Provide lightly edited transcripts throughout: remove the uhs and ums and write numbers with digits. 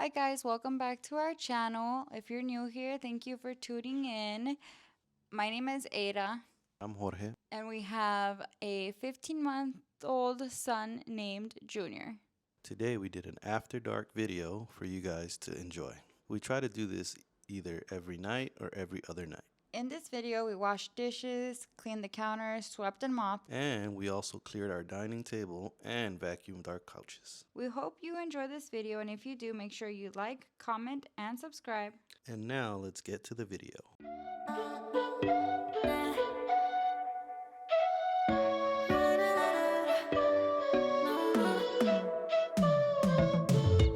Hi guys, welcome back to our channel. If you're new here, thank you for tuning in. My name is Ada. I'm Jorge. And we have a 15-month-old son named Junior. Today we did an after dark video for you guys to enjoy. We try to do this either every night or every other night. In this video, we washed dishes, cleaned the counters, swept and mopped. And we also cleared our dining table and vacuumed our couches. We hope you enjoy this video, and if you do, make sure you like, comment, and subscribe. And now let's get to the video.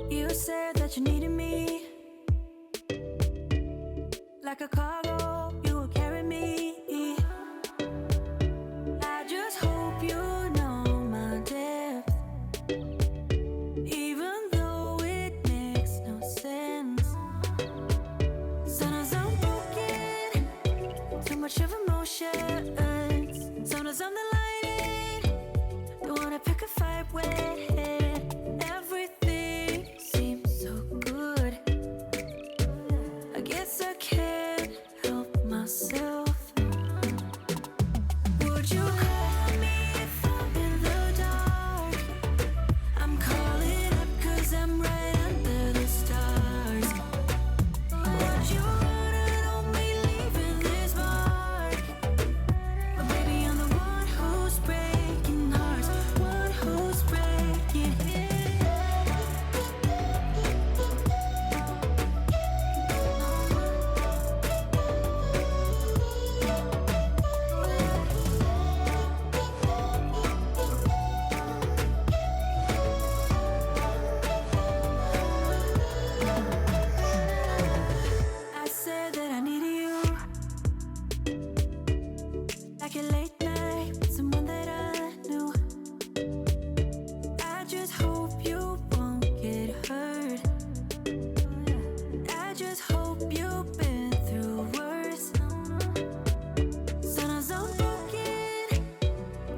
You said that you needed me like a cargo, you will carry me. I just hope you know my depth, even though it makes no sense. Sometimes I'm broken, too much of emotions. Sometimes I'm the lightning, don't wanna pick a fight with. Everything seems so good, I guess I can't help myself. Would you call me if I'm in the dark? I'm calling up 'cause I'm right under the stars. Would you run on me leaving this mark? But baby, I'm the one who's breaking hearts, one who's breaking I said that I needed you, like a late night with someone that I knew. I just hope you won't get hurt. I just hope you've been through worse. Sometimes I'm broken,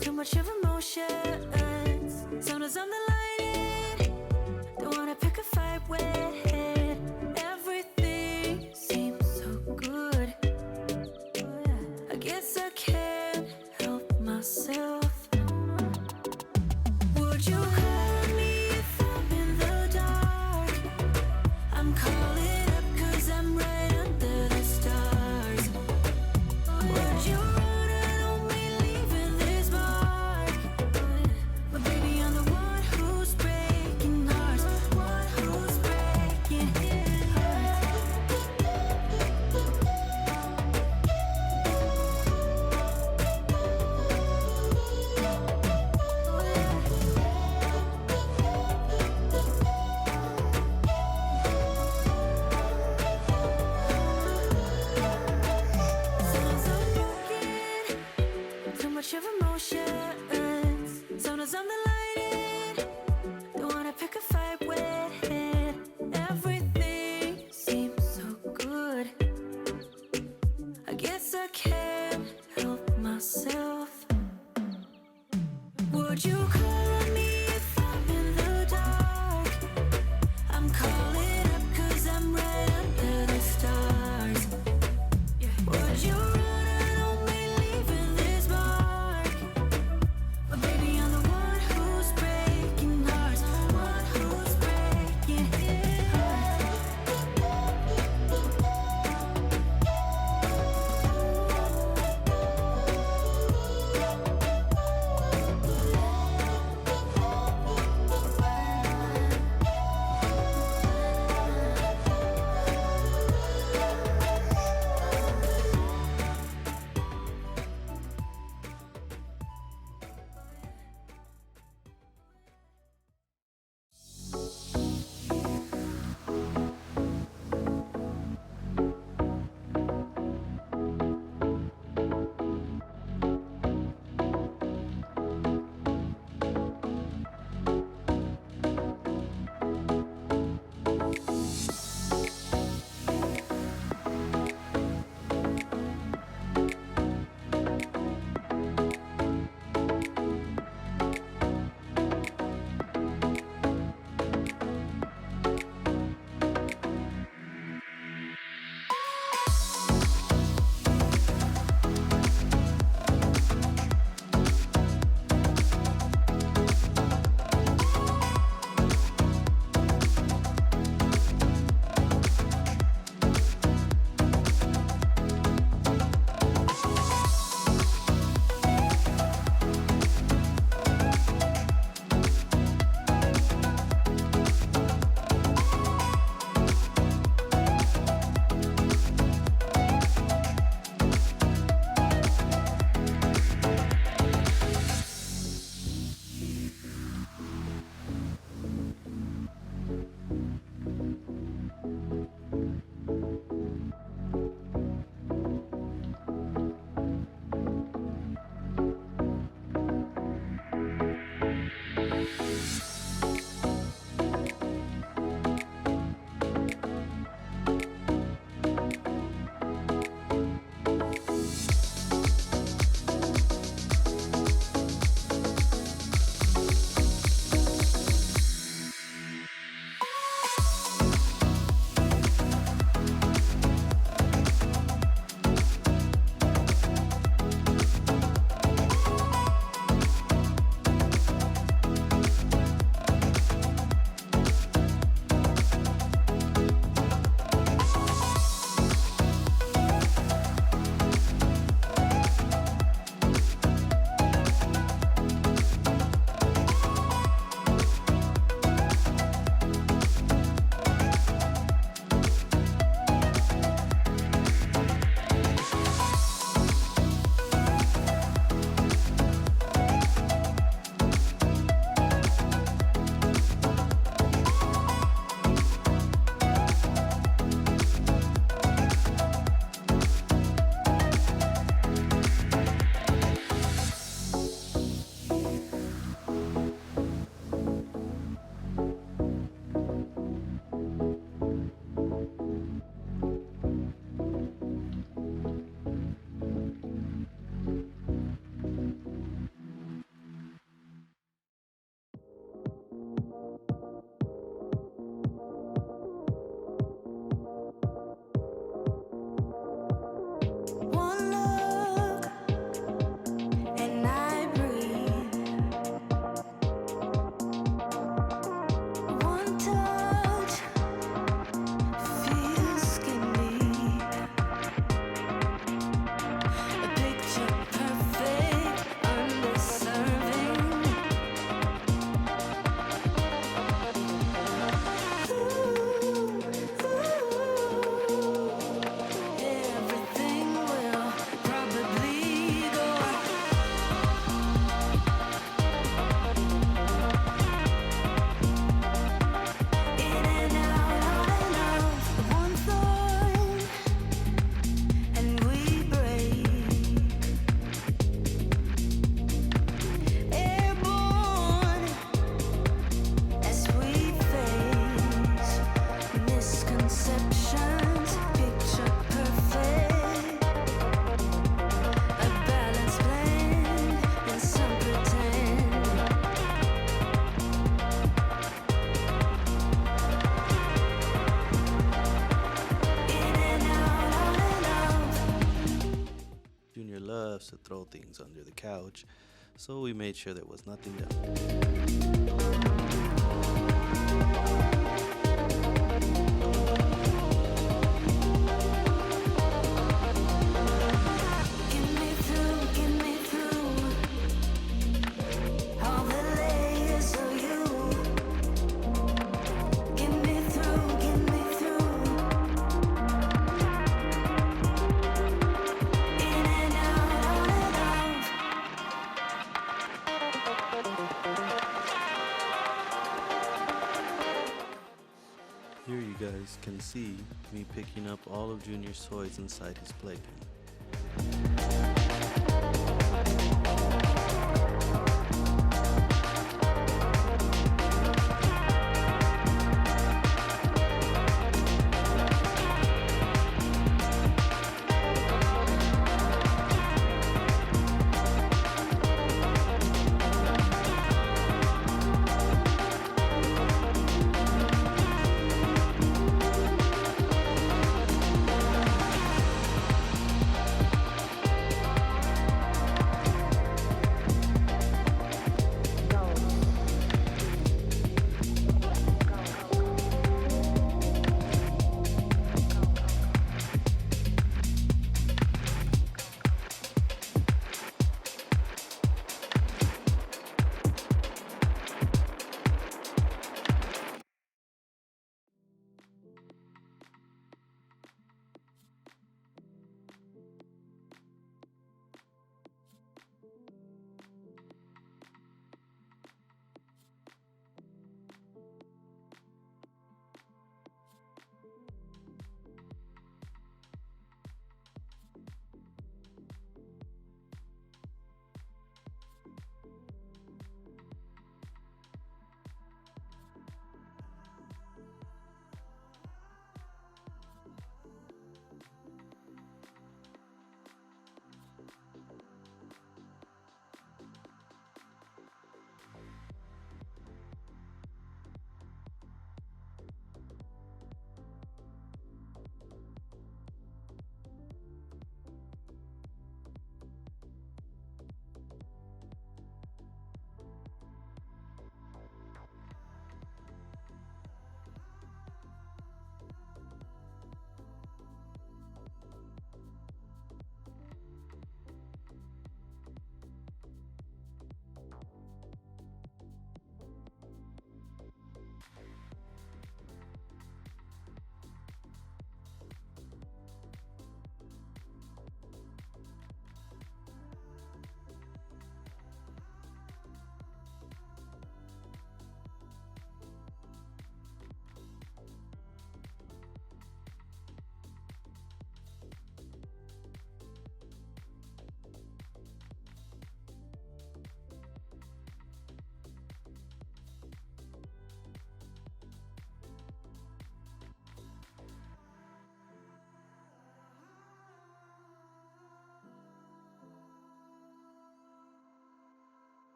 too much of emotions. Sometimes I'm the lightning, don't wanna pick a fight with. Everything seems so good, I guess I can't help myself. Would you call me if I'm in the dark? I'm calling up 'cause I'm right under the stars. Would you run on me leaving this mark? But baby, I'm the one who's breaking hearts, one who's breaking hearts. Sometimes I'm broken, too much of emotions. Sometimes I'm the lightning, don't wanna pick a fight with. Everything seems so good, I guess I can't help myself. Would you call me if I'm in the dark? I'm calling up 'cause I'm right under the stars. Would you run on me leaving this mark? But baby, I'm the one who's breaking hearts, one who's breaking hearts. throw things under the couch, so we made sure there was nothing down. Get me through all the layers of you. Get me through, in and out, Here you guys can see me picking up all of Junior's toys inside his playpen.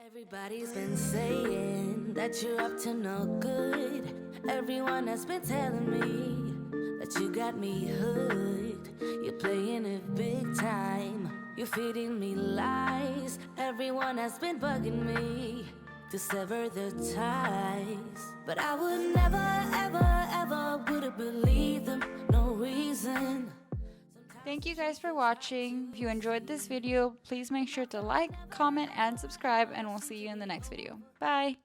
Everybody's been saying that you're up to no good. Everyone has been telling me that you got me hooked. You're playing it big time. You're feeding me lies. Everyone has been bugging me to sever the ties. But I would never, ever, ever would have believed them. No reason. Thank you guys for watching. If you enjoyed this video, please make sure to like, comment, and subscribe, and we'll see you in the next video. Bye!